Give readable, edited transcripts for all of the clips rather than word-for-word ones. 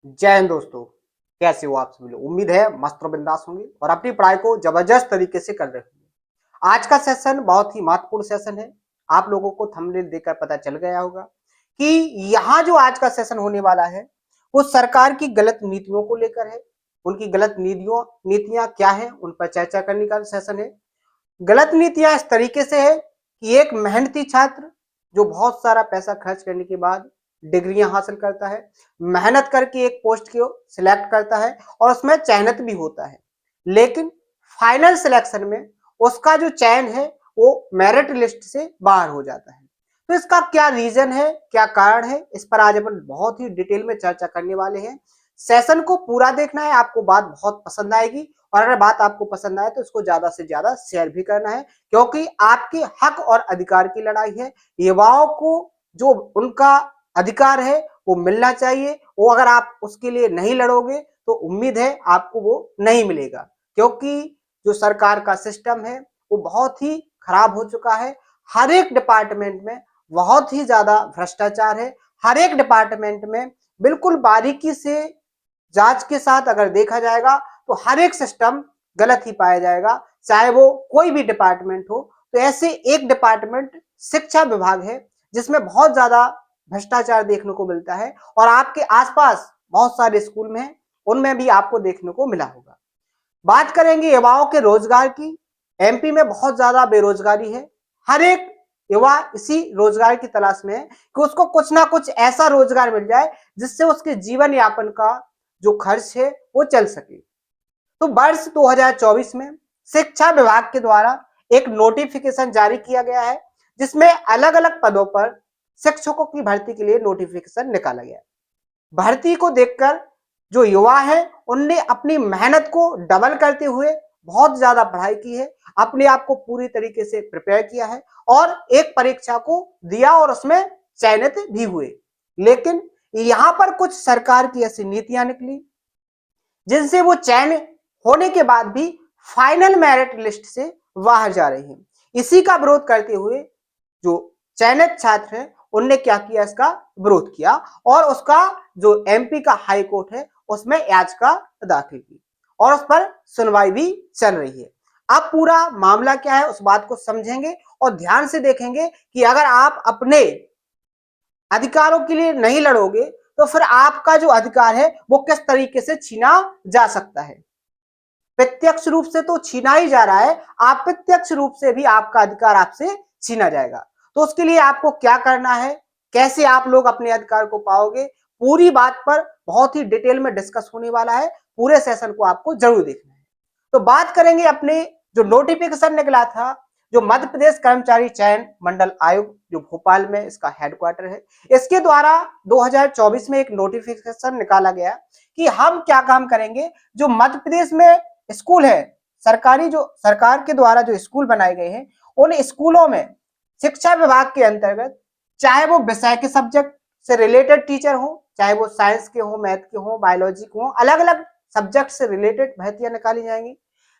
जय हिंद दोस्तों। कैसे हो आप सभी लोग? उम्मीद है मस्त और बिंदास होंगे और अपनी पढ़ाई को जबरदस्त तरीके से कर रहे होंगे। आज का सेशन बहुत ही महत्वपूर्ण सेशन है। आप लोगों को थंबनेल देखकर पता चल गया होगा कि यहाँ जो आज का सेशन होने वाला है वो सरकार की गलत नीतियों को लेकर है। उनकी गलत नीतियां क्या है उन पर चर्चा करने का सेशन है। गलत नीतियां इस तरीके से है कि एक मेहनती छात्र जो बहुत सारा पैसा खर्च करने के बाद डिग्रियां हासिल करता है, मेहनत करके एक पोस्ट को सिलेक्ट करता है और उसमें चयनित भी होता है, लेकिन फाइनल सिलेक्शन में उसका जो चयन है वो मेरिट लिस्ट से बाहर हो जाता है। तो इसका क्या रीजन है, क्या कारण है, इस पर आज अपन बहुत ही डिटेल में चर्चा करने वाले हैं। सेशन को पूरा देखना है, आपको बात बहुत पसंद आएगी और अगर बात आपको पसंद आए तो इसको ज्यादा से ज्यादा शेयर भी करना है, क्योंकि आपके हक और अधिकार की लड़ाई है। युवाओं को जो उनका अधिकार है वो मिलना चाहिए, वो अगर आप उसके लिए नहीं लड़ोगे तो उम्मीद है आपको वो नहीं मिलेगा, क्योंकि जो सरकार का सिस्टम है वो बहुत ही खराब हो चुका है। हर एक डिपार्टमेंट में बहुत ही ज्यादा भ्रष्टाचार है। हर एक डिपार्टमेंट में बिल्कुल बारीकी से जांच के साथ अगर देखा जाएगा तो हर एक सिस्टम गलत ही पाया जाएगा, चाहे वो कोई भी डिपार्टमेंट हो। तो ऐसे एक डिपार्टमेंट शिक्षा विभाग है जिसमें बहुत ज्यादा भ्रष्टाचार देखने को मिलता है और आपके आसपास बहुत सारे स्कूल में है, उनमें भी आपको देखने को मिला होगा। बात करेंगे युवाओं के रोजगार की। एमपी में बहुत ज्यादा बेरोजगारी है। हर एक युवा इसी रोजगार की तलाश में है कि उसको कुछ ना कुछ ऐसा रोजगार मिल जाए जिससे उसके जीवन यापन का जो खर्च है वो चल सके। तो वर्ष 2024 में शिक्षा विभाग के द्वारा एक नोटिफिकेशन जारी किया गया है जिसमें अलग अलग पदों पर शिक्षकों की भर्ती के लिए नोटिफिकेशन निकाला गया है। भर्ती को देखकर जो युवा है उनने अपनी मेहनत को डबल करते हुए बहुत ज्यादा पढ़ाई की है, अपने आप को पूरी तरीके से प्रिपेयर किया है और एक परीक्षा को दिया और उसमें चयनित भी हुए। लेकिन यहां पर कुछ सरकार की ऐसी नीतियां निकली जिनसे वो चयन होने के बाद भी फाइनल मेरिट लिस्ट से बाहर जा रहे हैं। इसी का विरोध करते हुए जो चयनित छात्र हैं उनने क्या किया, इसका विरोध किया और उसका जो एमपी का हाई कोर्ट है उसमें याचिका दाखिल की और उस पर सुनवाई भी चल रही है। अब पूरा मामला क्या है उस बात को समझेंगे और ध्यान से देखेंगे कि अगर आप अपने अधिकारों के लिए नहीं लड़ोगे तो फिर आपका जो अधिकार है वो किस तरीके से छीना जा सकता है। प्रत्यक्ष रूप से तो छीना ही जा रहा है, अप्रत्यक्ष रूप से भी आपका अधिकार आपसे छीना जाएगा। तो उसके लिए आपको क्या करना है, कैसे आप लोग अपने अधिकार को पाओगे, पूरी बात पर बहुत ही डिटेल में डिस्कस होने वाला है। पूरे सेशन को आपको जरूर देखना है। तो बात करेंगे अपने जो नोटिफिकेशन निकला था, जो मध्य प्रदेश कर्मचारी चयन मंडल आयोग जो भोपाल में इसका हेडक्वार्टर है, इसके द्वारा 2024 में एक नोटिफिकेशन निकाला गया कि हम क्या काम करेंगे। जो मध्य प्रदेश में स्कूल है, सरकारी जो सरकार के द्वारा जो स्कूल बनाए गए हैं, उन स्कूलों में शिक्षा विभाग के अंतर्गत चाहे वो विषय के सब्जेक्ट से रिलेटेड टीचर हो, चाहे वो साइंस के हो, मैथ के हो, बायोलॉजी के हो, अलग अलग सब्जेक्ट से रिलेटेड भर्तियां निकाली जाएंगी।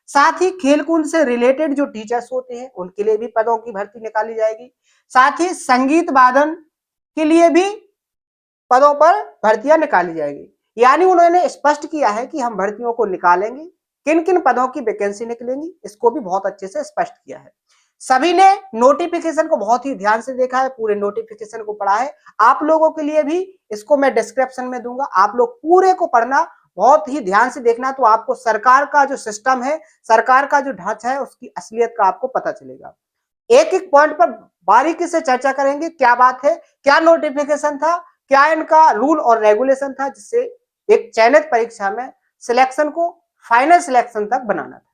साथ ही खेलकूद से रिलेटेड जो टीचर्स होते हैं उनके लिए भी पदों की भर्ती निकाली जाएगी। साथ ही संगीत वादन के लिए भी पदों पर भर्तियां निकाली जाएगी। यानी उन्होंने स्पष्ट किया है कि हम भर्तियों को निकालेंगे, किन किन पदों की वैकेंसी निकलेंगी इसको भी बहुत अच्छे से स्पष्ट किया है। सभी ने नोटिफिकेशन को बहुत ही ध्यान से देखा है, पूरे नोटिफिकेशन को पढ़ा है। आप लोगों के लिए भी इसको मैं डिस्क्रिप्शन में दूंगा, आप लोग पूरे को पढ़ना, बहुत ही ध्यान से देखना, तो आपको सरकार का जो सिस्टम है, सरकार का जो ढांचा है उसकी असलियत का आपको पता चलेगा। एक एक पॉइंट पर बारीकी से चर्चा करेंगे, क्या बात है, क्या नोटिफिकेशन था, क्या इनका रूल और रेगुलेशन था जिससे एक चयनित परीक्षा में सिलेक्शन को फाइनल सिलेक्शन तक बनाना था।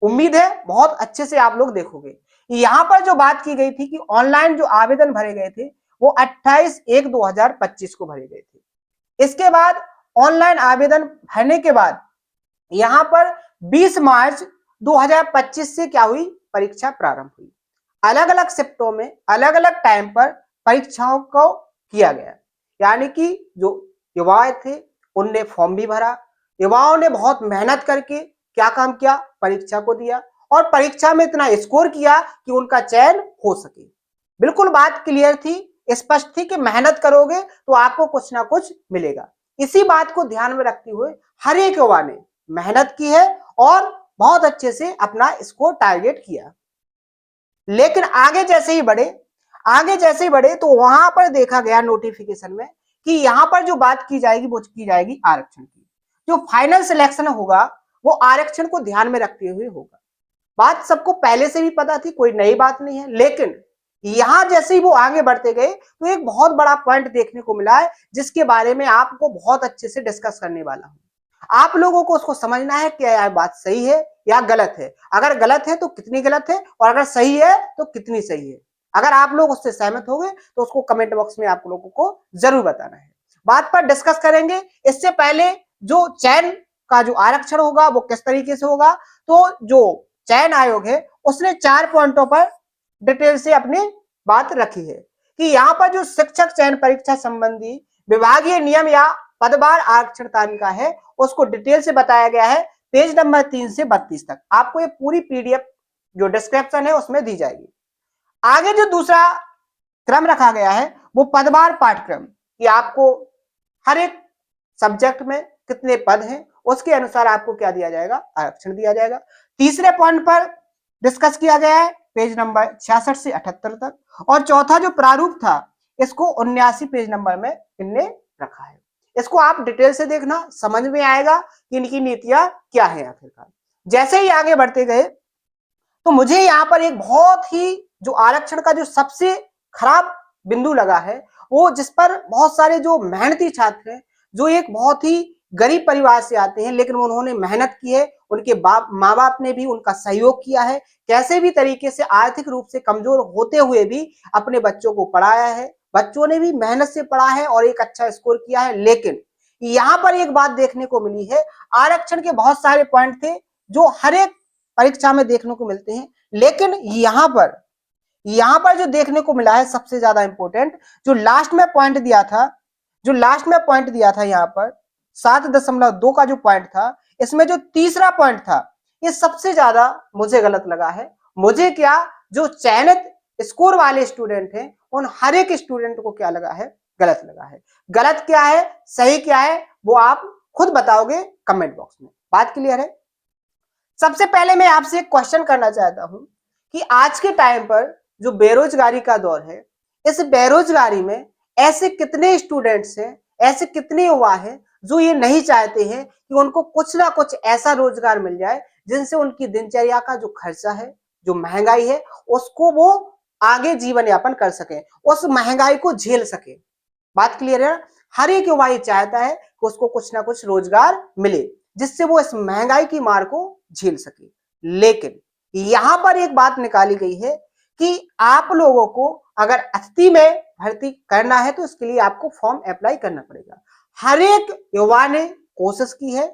उम्मीद है बहुत अच्छे से आप लोग देखोगे। यहां पर जो बात की गई थी कि ऑनलाइन जो आवेदन भरे गए थे वो 28/1/2025 को भरे गए थे। इसके बाद ऑनलाइन आवेदन भरने के बाद यहां पर 20 मार्च 2025 से क्या हुई, परीक्षा प्रारंभ हुई। अलग अलग शिफ्टों में अलग अलग टाइम पर परीक्षाओं को किया गया। यानी कि जो युवा थे उनने फॉर्म भी भरा, युवाओं ने बहुत मेहनत करके क्या काम किया, परीक्षा को दिया और परीक्षा में इतना स्कोर किया कि उनका चयन हो सके। बिल्कुल बात क्लियर थी, स्पष्ट थी कि मेहनत करोगे तो आपको कुछ ना कुछ मिलेगा। इसी बात को ध्यान में रखते हुए हर एक युवा ने मेहनत की है और बहुत अच्छे से अपना स्कोर टारगेट किया। लेकिन आगे जैसे ही बढ़े तो वहां पर देखा गया नोटिफिकेशन में कि यहां पर जो बात की जाएगी वो की जाएगी आरक्षण की। जो फाइनल सिलेक्शन होगा वो आरक्षण को ध्यान में रखते हुए होगा। बात सबको पहले से भी पता थी, कोई नई बात नहीं है। लेकिन यहां जैसे ही वो आगे बढ़ते गए तो एक बहुत बड़ा पॉइंट देखने को मिला है जिसके बारे में आपको बहुत अच्छे से डिस्कस करने वाला हूं। आप लोगों को उसको समझना है कि यह बात सही है या गलत है। अगर गलत है तो कितनी गलत है और अगर सही है तो कितनी सही है। अगर आप लोग उससे सहमत हो गए तो उसको कमेंट बॉक्स में आप लोगों को जरूर बताना है। बात पर डिस्कस करेंगे। इससे पहले जो चयन का जो आरक्षण होगा वो किस तरीके से होगा, तो जो चयन आयोग है उसने 4 पॉइंटों पर डिटेल से अपनी बात रखी है कि यहाँ पर जो शिक्षक चयन परीक्षा संबंधी विभागीय नियम या पदभार आरक्षण तालिका है उसको डिटेल से बताया गया है। पेज नंबर 3 से 32 तक आपको ये पूरी पीडीएफ जो डिस्क्रिप्शन है उसमें दी जाएगी। आगे जो दूसरा क्रम रखा गया है वो पदभार पाठ्यक्रम कि आपको हर एक सब्जेक्ट में कितने पद हैं उसके अनुसार आपको क्या दिया जाएगा, आरक्षण दिया जाएगा। तीसरे पॉइंट पर डिस्कस किया गया है पेज नंबर 66 से 78 तक। और चौथा जो प्रारूप था इसको 79 पेज नंबर में इनने रखा है। इसको आप डिटेल से देखना, समझ में आएगा कि इनकी नीतियां क्या है आखिरकार। जैसे ही आगे बढ़ते गए तो मुझे यहाँ पर एक बहुत ही जो आरक्षण का जो सबसे खराब बिंदु लगा है वो जिस पर बहुत सारे जो मेहनती छात्र हैं जो एक बहुत ही गरीब परिवार से आते हैं लेकिन उन्होंने मेहनत की है, उनके माँ बाप ने भी उनका सहयोग किया है, कैसे भी तरीके से आर्थिक रूप से कमजोर होते हुए भी अपने बच्चों को पढ़ाया है, बच्चों ने भी मेहनत से पढ़ा है और एक अच्छा स्कोर किया है। लेकिन यहाँ पर एक बात देखने को मिली है, आरक्षण के बहुत सारे पॉइंट थे जो हर एक परीक्षा में देखने को मिलते हैं, लेकिन यहाँ पर जो देखने को मिला है सबसे ज्यादा इंपॉर्टेंट जो लास्ट में पॉइंट दिया था यहाँ पर 7.2 का जो पॉइंट था, इसमें जो तीसरा पॉइंट था ये सबसे ज्यादा मुझे गलत लगा है। मुझे क्या, जो चयनित स्कोर वाले स्टूडेंट हैं उन हर एक स्टूडेंट को क्या लगा है, गलत लगा है। गलत क्या है सही क्या है वो आप खुद बताओगे कमेंट बॉक्स में। बात क्लियर है। सबसे पहले मैं आपसे एक क्वेश्चन करना चाहता हूं कि आज के टाइम पर जो बेरोजगारी का दौर है, इस बेरोजगारी में ऐसे कितने स्टूडेंट्स हैं, ऐसे कितने युवा हैं जो ये नहीं चाहते हैं कि उनको कुछ ना कुछ ऐसा रोजगार मिल जाए जिनसे उनकी दिनचर्या का जो खर्चा है, जो महंगाई है, उसको वो आगे जीवन यापन कर सके, उस महंगाई को झेल सके। बात क्लियर है। हर एक युवा ये चाहता है कि उसको कुछ ना कुछ रोजगार मिले जिससे वो इस महंगाई की मार को झेल सके। लेकिन यहां पर एक बात निकाली गई है कि आप लोगों को अगर अतिथि में भर्ती करना है तो इसके लिए आपको फॉर्म अप्लाई करना पड़ेगा। हर एक युवा ने कोशिश की है,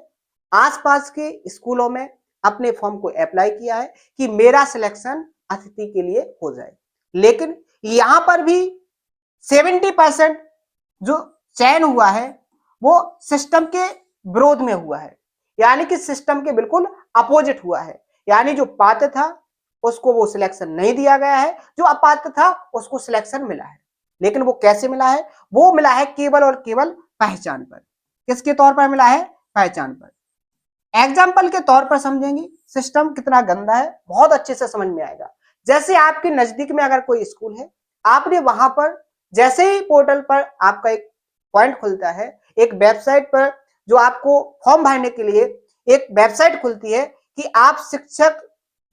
आसपास के स्कूलों में अपने फॉर्म को अप्लाई किया है कि मेरा सिलेक्शन अतिथि के लिए हो जाए। लेकिन यहां पर भी 70% जो चयन हुआ है वो सिस्टम के विरोध में हुआ है, यानी कि सिस्टम के बिल्कुल अपोजिट हुआ है। यानी जो पात्र था उसको वो सिलेक्शन नहीं दिया गया है, जो अपात्र था उसको सिलेक्शन मिला है। लेकिन वो कैसे मिला है, वो मिला है केवल और केवल पहचान पर। किसके तौर पर मिला है, पहचान पर। एग्जाम्पल के तौर पर समझेंगे सिस्टम कितना गंदा है, बहुत अच्छे से समझ में आएगा। जैसे आपके नजदीक में अगर कोई स्कूल है, आपने वहां पर जैसे ही पोर्टल पर आपका एक पॉइंट खुलता है, एक वेबसाइट पर जो आपको फॉर्म भरने के लिए एक वेबसाइट खुलती है कि आप शिक्षक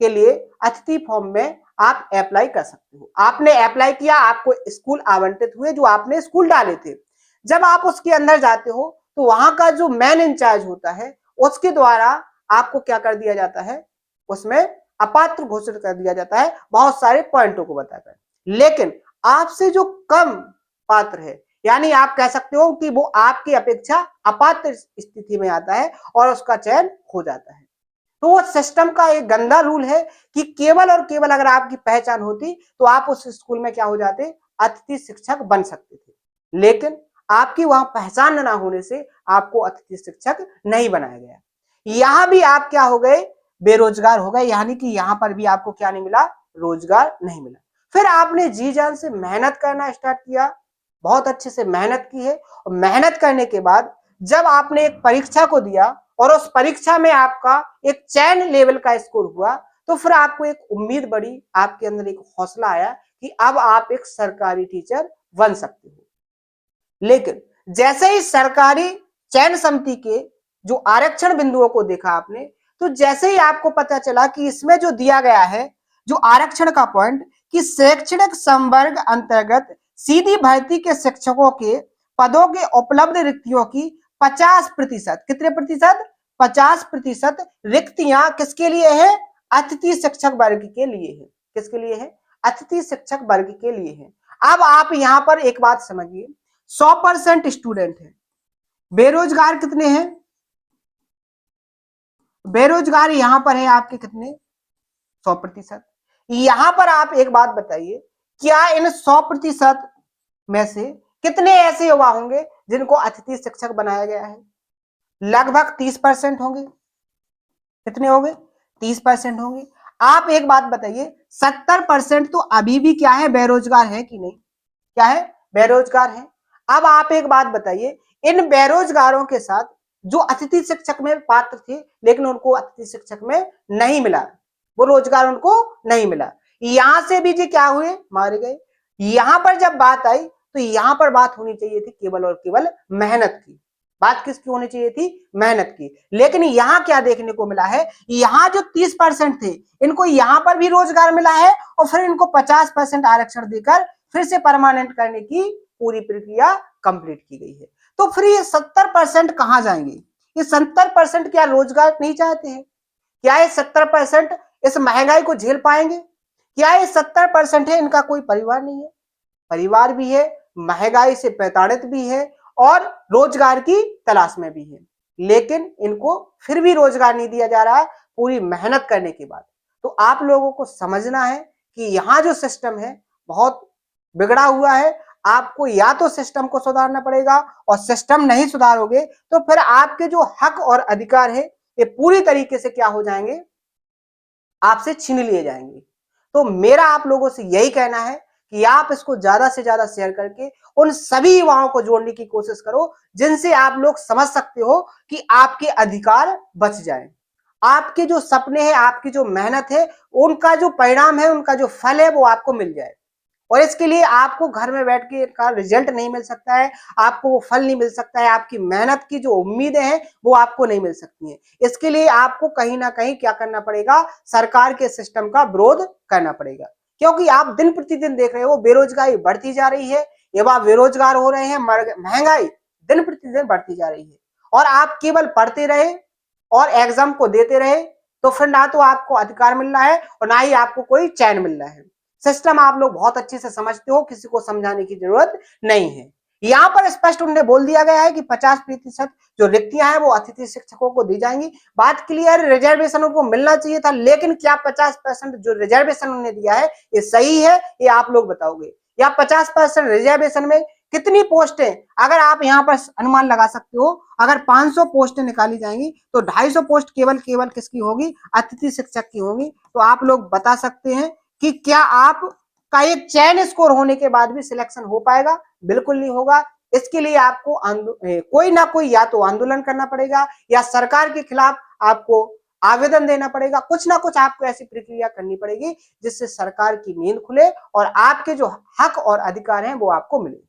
के लिए अतिथि फॉर्म में आप अप्लाई कर सकते हो। आपने अप्लाई किया, आपको स्कूल आवंटित हुए जो आपने स्कूल डाले थे। जब आप उसके अंदर जाते हो तो वहां का जो मेन इंचार्ज होता है उसके द्वारा आपको क्या कर दिया जाता है, उसमें अपात्र घोषित कर दिया जाता है बहुत सारे पॉइंटों को बताकर। लेकिन आपसे जो कम पात्र है, यानी आप कह सकते हो कि वो आपकी अपेक्षा अपात्र स्थिति में आता है और उसका चयन हो जाता है। तो वो सिस्टम का एक गंदा रूल है कि केवल और केवल अगर आपकी पहचान होती तो आप उस स्कूल में क्या हो जाते, अतिथि शिक्षक बन सकते थे। लेकिन आपकी वहां पहचान न होने से आपको अतिथि शिक्षक नहीं बनाया गया। यहां भी आप क्या हो गए, बेरोजगार हो गए, यानी कि यहां पर भी आपको क्या नहीं मिला, रोजगार नहीं मिला। फिर आपने जी जान से मेहनत करना स्टार्ट किया, बहुत अच्छे से मेहनत की है और मेहनत करने के बाद जब आपने एक परीक्षा को दिया और उस परीक्षा में आपका एक चयन लेवल का स्कोर हुआ, तो फिर आपको एक उम्मीद बढ़ी, आपके अंदर एक हौसला आया कि अब आप एक सरकारी टीचर बन सकते हो। लेकिन जैसे ही सरकारी चयन समिति के जो आरक्षण बिंदुओं को देखा आपने, तो जैसे ही आपको पता चला कि इसमें जो दिया गया है, जो आरक्षण का पॉइंट, कि शैक्षणिक संवर्ग अंतर्गत सीधी भर्ती के शिक्षकों के पदों के उपलब्ध रिक्तियों की 50%, कितने प्रतिशत, 50% रिक्तियां किसके लिए है, अतिथि शिक्षक वर्ग के लिए है। किसके लिए है, अतिथि शिक्षक वर्ग के लिए है। अब आप यहां पर एक बात समझिए, 100% स्टूडेंट है, बेरोजगार कितने हैं, बेरोजगार यहां पर है आपके कितने, 100%। यहां पर आप एक बात बताइए, क्या इन 100% में से कितने ऐसे युवा होंगे जिनको अतिथि शिक्षक बनाया गया है, लगभग 30% होंगे। कितने होंगे, 30% होंगे। आप एक बात बताइए, 70% तो अभी भी क्या है, बेरोजगार है कि नहीं, क्या है, बेरोजगार है। अब आप एक बात बताइए, इन बेरोजगारों के साथ जो अतिथि शिक्षक में पात्र थे लेकिन उनको अतिथि शिक्षक में नहीं मिला, वो रोजगार उनको नहीं मिला, यहां से भी जी क्या हुए, मारे गए। यहां पर जब बात आई तो यहां पर बात होनी चाहिए थी केवल और केवल मेहनत की। बात किसकी होनी चाहिए थी, मेहनत की। लेकिन यहां क्या देखने को मिला है, यहां जो 30% थे इनको यहां पर भी रोजगार मिला है और फिर इनको 50% आरक्षण देकर फिर से परमानेंट करने की पूरी प्रक्रिया कंप्लीट की गई है। तो फिर ये 70% कहां जाएंगे, ये 70% क्या रोजगार नहीं चाहते हैं, क्या ये 70% इस महंगाई को झेल पाएंगे, क्या ये 70% है इनका कोई परिवार नहीं है, परिवार भी है, महंगाई से प्रताड़ित भी है और रोजगार की तलाश में भी है, लेकिन इनको फिर भी रोजगार नहीं दिया जा रहा है पूरी मेहनत करने के बाद। तो आप लोगों को समझना है कि यहाँ जो सिस्टम है बहुत बिगड़ा हुआ है, आपको या तो सिस्टम को सुधारना पड़ेगा और सिस्टम नहीं सुधारोगे तो फिर आपके जो हक और अधिकार है ये पूरी तरीके से क्या हो जाएंगे, आपसे छीन लिए जाएंगे। तो मेरा आप लोगों से यही कहना है कि आप इसको ज्यादा से ज्यादा शेयर करके उन सभी युवाओं को जोड़ने की कोशिश करो जिनसे आप लोग समझ सकते हो कि आपके अधिकार बच जाएं, आपके जो सपने हैं, आपकी जो मेहनत है, उनका जो परिणाम है, उनका जो फल है वो आपको मिल जाए। और इसके लिए आपको घर में बैठ के का रिजल्ट नहीं मिल सकता है, आपको वो फल नहीं मिल सकता है, आपकी मेहनत की जो उम्मीदें हैं वो आपको नहीं मिल सकती हैं। इसके लिए आपको कहीं ना कहीं क्या करना पड़ेगा, सरकार के सिस्टम का विरोध करना पड़ेगा, क्योंकि आप दिन प्रतिदिन देख रहे हो बेरोजगारी बढ़ती जा रही है, युवा बेरोजगार हो रहे हैं, महंगाई दिन प्रतिदिन बढ़ती जा रही है, और आप केवल पढ़ते रहे और एग्जाम को देते रहे तो फिर ना तो आपको अधिकार मिल रहा है और ना ही आपको कोई चैन मिल रहा है। सिस्टम आप लोग बहुत अच्छे से समझते हो, किसी को समझाने की जरूरत नहीं है। यहाँ पर स्पष्ट उन्हें बोल दिया गया है कि 50% जो रिक्तियां हैं वो अतिथि शिक्षकों को दी जाएंगी। बात क्लियर, रिजर्वेशन उनको मिलना चाहिए था, लेकिन क्या 50% जो रिजर्वेशन उन्हें दिया है ये सही है, ये आप लोग बताओगे, या 50% रिजर्वेशन में कितनी पोस्टें, अगर आप यहाँ पर अनुमान लगा सकते हो, अगर 500 पोस्टें निकाली जाएंगी तो 250 पोस्ट केवल केवल किसकी होगी, अतिथि शिक्षक की होगी। तो आप लोग बता सकते हैं कि क्या आप का एक चयन स्कोर होने के बाद भी सिलेक्शन हो पाएगा, बिल्कुल नहीं होगा। इसके लिए आपको कोई ना कोई या तो आंदोलन करना पड़ेगा या सरकार के खिलाफ आपको आवेदन देना पड़ेगा, कुछ ना कुछ आपको ऐसी प्रक्रिया करनी पड़ेगी जिससे सरकार की नींद खुले और आपके जो हक और अधिकार हैं वो आपको मिले।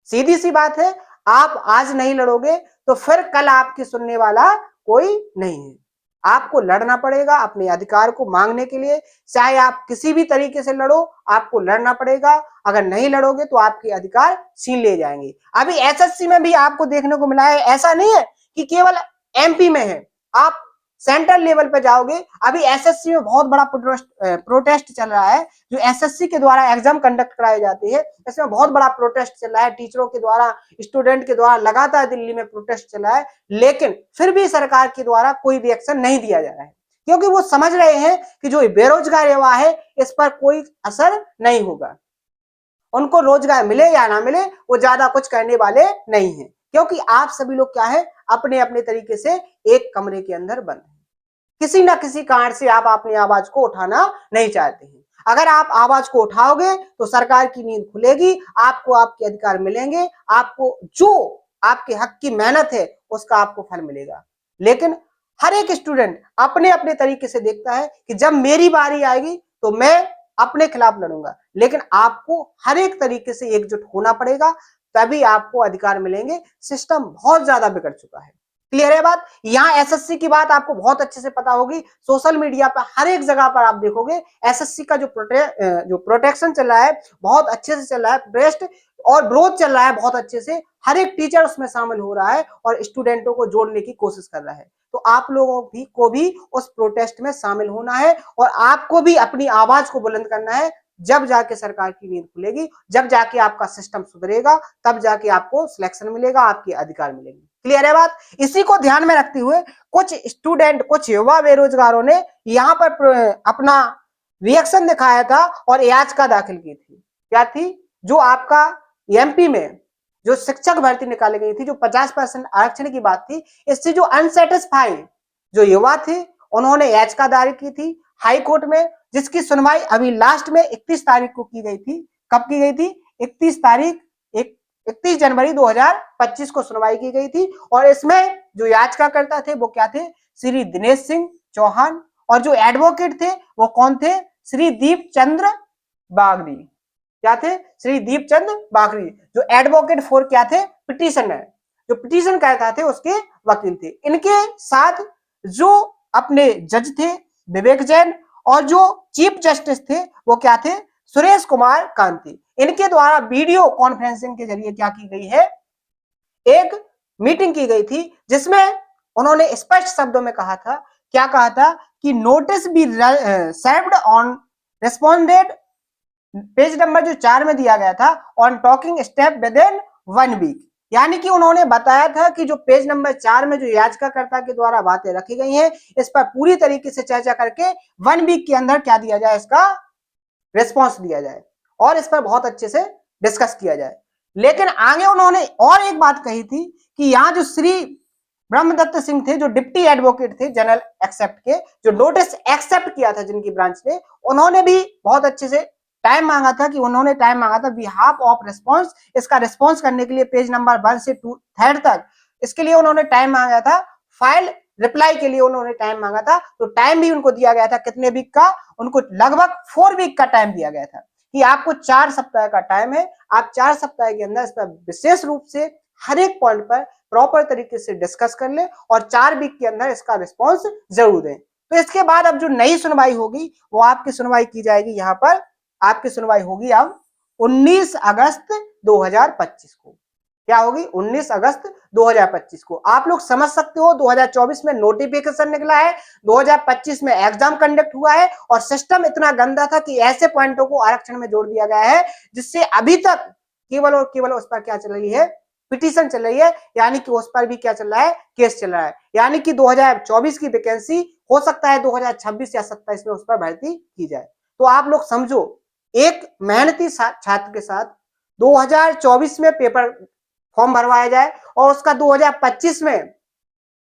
सीधी सी बात है, आप आज नहीं लड़ोगे तो फिर कल आपकी सुनने वाला कोई नहीं है। आपको लड़ना पड़ेगा अपने अधिकार को मांगने के लिए, चाहे आप किसी भी तरीके से लड़ो, आपको लड़ना पड़ेगा। अगर नहीं लड़ोगे तो आपके अधिकार छीन लिए जाएंगे। अभी एसएससी में भी आपको देखने को मिला है, ऐसा नहीं है कि केवल एमपी में है, आप सेंट्रल लेवल पे जाओगे, अभी एसएससी में बहुत बड़ा प्रोटेस्ट चल रहा है। जो एसएससी के द्वारा एग्जाम कंडक्ट कराए जाते हैं इसमें बहुत बड़ा प्रोटेस्ट चल रहा है, टीचरों के द्वारा, स्टूडेंट के द्वारा लगातार दिल्ली में प्रोटेस्ट चल रहा है, लेकिन फिर भी सरकार के द्वारा कोई भी एक्शन नहीं दिया जा रहा है, क्योंकि वो समझ रहे हैं कि जो बेरोजगार युवा है इस पर कोई असर नहीं होगा, उनको रोजगार मिले या ना मिले वो ज्यादा कुछ करने वाले नहीं है, क्योंकि आप सभी लोग क्या है, अपने अपने तरीके से एक कमरे के अंदर बंद है, किसी ना किसी कारण से आप अपनी आवाज को उठाना नहीं चाहते हैं। अगर आप आवाज को उठाओगे तो सरकार की नींद खुलेगी, आपको आपके अधिकार मिलेंगे, आपको जो आपके हक की मेहनत है उसका आपको फल मिलेगा। लेकिन हर एक स्टूडेंट अपने अपने तरीके से देखता है कि जब मेरी बारी आएगी तो मैं अपने खिलाफ लड़ूंगा, लेकिन आपको हर एक तरीके से एकजुट होना पड़ेगा, तभी आपको अधिकार मिलेंगे। सिस्टम बहुत ज्यादा बिगड़ चुका है। क्लियर है बात? यहाँ एसएससी की बात आपको बहुत अच्छे से पता होगी। सोशल मीडिया पर हर एक जगह पर आप देखोगे एसएससी का जो प्रोटेक्शन चल रहा है बहुत अच्छे से चल रहा है, प्रेस्ट और ग्रोथ चल रहा है बहुत अच्छे से। हर एक टीचर उसमें शामिल हो रहा है और स्टूडेंटों को जोड़ने की कोशिश कर रहा है। तो आप लोगों को भी उस प्रोटेस्ट में शामिल होना है और आपको भी अपनी आवाज को बुलंद करना है। जब जाके सरकार की नींद खुलेगी, जब जाके आपका सिस्टम सुधरेगा, तब जाके आपको सिलेक्शन मिलेगा, आपके अधिकार मिलेंगे। क्लियर है बात? इसी को ध्यान में रखते हुए कुछ स्टूडेंट, कुछ युवा बेरोजगारों ने यहाँ पर अपना रिएक्शन दिखाया था और याचिका दाखिल की थी। क्या थी? जो आपका एमपी में जो शिक्षक भर्ती निकाली गई थी, जो 50% आरक्षण की बात थी, इससे जो अनसेटिस्फाइड जो युवा थे उन्होंने याचिका दायर की थी हाई कोर्ट में, जिसकी सुनवाई अभी लास्ट में 31 तारीख को की गई थी। कब की गई थी? 31 जनवरी 2025 को सुनवाई की गई थी। और इसमें जो याचिकाकर्ता थे वो क्या थे? श्री दिनेश सिंह चौहान। और जो एडवोकेट थे वो कौन थे? श्री दीप चंद्र बागड़ी। क्या थे? श्री दीप चंद्र बागड़ी, जो एडवोकेट फॉर क्या थे? पिटीशनर, जो पिटीशन करता थे उसके वकील थे। इनके साथ जो अपने जज थे विवेक जैन और जो चीफ जस्टिस थे वो क्या थे? सुरेश कुमार कांति। इनके द्वारा वीडियो कॉन्फ्रेंसिंग के जरिए क्या की गई है? एक मीटिंग की गई थी, जिसमें उन्होंने स्पष्ट शब्दों में कहा था, क्या कहा था कि notice be served on respondent, page number जो 4 में दिया गया था, on taking step within 1 week. यानी कि उन्होंने बताया था कि जो पेज नंबर 4 में जो याचिकाकर्ता के द्वारा बातें रखी गई हैं, इस पर पूरी तरीके से चर्चा करके 1 वीक के अंदर क्या दिया जाए? इसका रिस्पॉन्स दिया जाए और इस पर बहुत अच्छे से डिस्कस किया जाए। लेकिन आगे उन्होंने और एक बात कही थी कि यहाँ जो श्री ब्रह्मदत्त सिंह थे, जो डिप्टी एडवोकेट थे जनरल एक्सेप्ट के, जो नोटिस एक्सेप्ट किया था जिनकी ब्रांच ने, उन्होंने भी बहुत अच्छे से टाइम मांगा था, कि उन्होंने टाइम मांगा था बिहाफ ऑफ रिस्पॉन्स। इसका रिस्पॉन्स करने के लिए पेज नंबर 1 से 3 तक इसके लिए उन्होंने टाइम मांगा था। फाइल रिप्लाई के लिए उन्होंने टाइम मांगा था, तो टाइम भी उनको दिया गया था। कितने वीक का? उनको लगभग 4 वीक का टाइम दिया गया था कि आपको 4 सप्ताह का टाइम है, आप 4 सप्ताह के अंदर इस पर विशेष रूप से हर एक पॉइंट पर प्रॉपर तरीके से डिस्कस कर ले और 4 वीक के अंदर इसका रिस्पॉन्स जरूर दें। तो इसके बाद अब जो नई सुनवाई होगी वो आपकी सुनवाई की जाएगी, यहाँ पर आपकी सुनवाई होगी अब 19 अगस्त 2025 को। क्या होगी? 19 अगस्त 2025 को। आप लोग समझ सकते हो 2024 में नोटिफिकेशन निकला है, 2025 में एग्जाम कंडक्ट हुआ है और सिस्टम इतना गंदा था कि ऐसे पॉइंटों को आरक्षण में जोड़ दिया गया है, जिससे अभी तक केवल और केवल उस पर क्या चल रही है? पिटीशन चल रही है। यानी कि उस पर भी क्या चल रहा है? केस चल रहा है। यानी कि 2024 की वैकेंसी हो सकता है 2026 या 27 में उस पर भर्ती की जाए। तो आप लोग समझो, एक मेहनती छात्र के साथ 2024 में पेपर फॉर्म भरवाया जाए और उसका 2025 में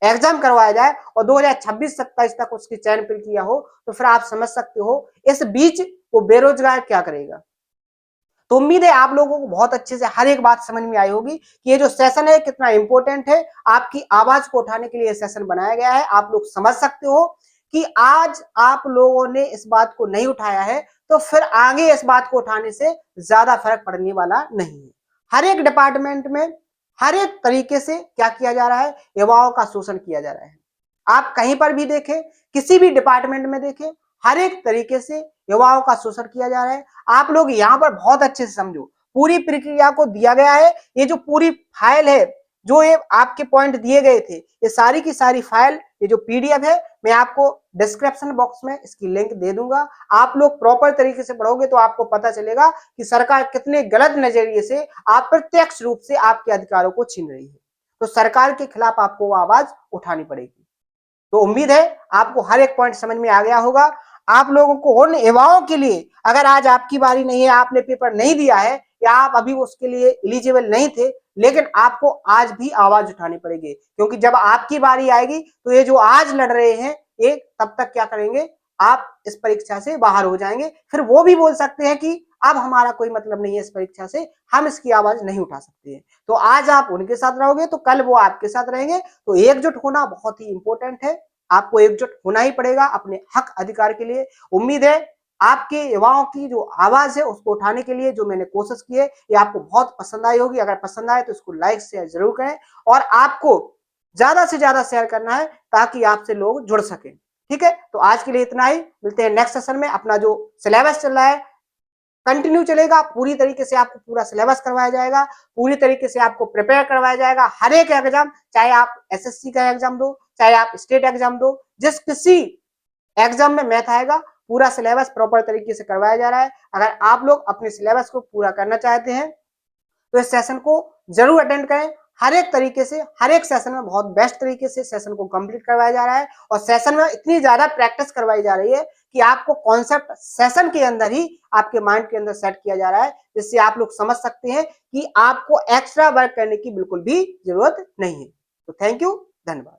एग्जाम करवाया जाए और 2026-27 तक उसकी चयन प्रक्रिया हो, तो फिर आप समझ सकते हो इस बीच वो बेरोजगार क्या करेगा। तो उम्मीद है आप लोगों को बहुत अच्छे से हर एक बात समझ में आई होगी कि ये जो सेशन है कितना इंपॉर्टेंट है। आपकी आवाज को उठाने के लिए सेशन बनाया गया है। आप लोग समझ सकते हो कि आज आप लोगों ने इस बात को नहीं उठाया है तो फिर आगे इस बात को उठाने से ज्यादा फर्क पड़ने वाला नहीं है। हर एक डिपार्टमेंट में हर एक तरीके से क्या किया जा रहा है? युवाओं का शोषण किया जा रहा है। आप कहीं पर भी देखें, किसी भी डिपार्टमेंट में देखें, हर एक तरीके से युवाओं का शोषण किया जा रहा है। आप लोग यहाँ पर बहुत अच्छे से समझो, पूरी प्रक्रिया को दिया गया है। ये जो पूरी फाइल है, जो ये आपके पॉइंट दिए गए थे, ये सारी की सारी फाइल, ये जो पीडीएफ है, मैं आपको डिस्क्रिप्शन बॉक्स में इसकी लिंक दे दूंगा। आप लोग प्रॉपर तरीके से पढ़ोगे तो आपको पता चलेगा कि सरकार कितने गलत नजरिए से अप्रत्यक्ष रूप से आपके अधिकारों को छीन रही है। तो सरकार के खिलाफ आपको आवाज उठानी पड़ेगी। तो उम्मीद है आपको हर एक पॉइंट समझ में आ गया होगा। आप लोगों को उन युवाओं के लिए, अगर आज आपकी बारी नहीं है, आपने पेपर नहीं दिया है या आप अभी उसके लिए एलिजिबल नहीं थे, लेकिन आपको आज भी आवाज उठानी पड़ेगी, क्योंकि जब आपकी बारी आएगी तो ये जो आज लड़ रहे हैं ये तब तक क्या करेंगे? आप इस परीक्षा से बाहर हो जाएंगे। फिर वो भी बोल सकते हैं कि अब हमारा कोई मतलब नहीं है इस परीक्षा से, हम इसकी आवाज नहीं उठा सकते हैं। तो आज आप उनके साथ रहोगे तो कल वो आपके साथ रहेंगे। तो एकजुट होना बहुत ही इंपॉर्टेंट है, आपको एकजुट होना ही पड़ेगा अपने हक अधिकार के लिए। उम्मीद है आपके युवाओं की जो आवाज है उसको उठाने के लिए जो मैंने कोशिश की है ये आपको बहुत पसंद आई होगी। अगर पसंद आए तो इसको लाइक शेयर जरूर करें और आपको ज्यादा से ज्यादा शेयर करना है ताकि आपसे लोग जुड़ सके। ठीक है, तो आज के लिए इतना ही, मिलते हैं नेक्स्ट सेशन में। अपना जो सिलेबस चल रहा है कंटिन्यू चलेगा, पूरी तरीके से आपको पूरा सिलेबस करवाया जाएगा, पूरी तरीके से आपको प्रिपेयर करवाया जाएगा हर एक एग्जाम, चाहे आप एसएससी का एग्जाम दो, चाहे आप स्टेट एग्जाम दो, जिस किसी एग्जाम में मैथ आएगा पूरा सिलेबस प्रॉपर तरीके से करवाया जा रहा है। अगर आप लोग अपने सिलेबस को पूरा करना चाहते हैं तो इस सेशन को जरूर अटेंड करें। हर एक तरीके से हर एक सेशन में बहुत बेस्ट तरीके से सेशन को कंप्लीट करवाया जा रहा है और सेशन में इतनी ज्यादा प्रैक्टिस करवाई जा रही है कि आपको कॉन्सेप्ट सेशन के अंदर ही आपके माइंड के अंदर सेट किया जा रहा है, जिससे आप लोग समझ सकते हैं कि आपको एक्स्ट्रा वर्क करने की बिल्कुल भी जरूरत नहीं है। तो थैंक यू, धन्यवाद।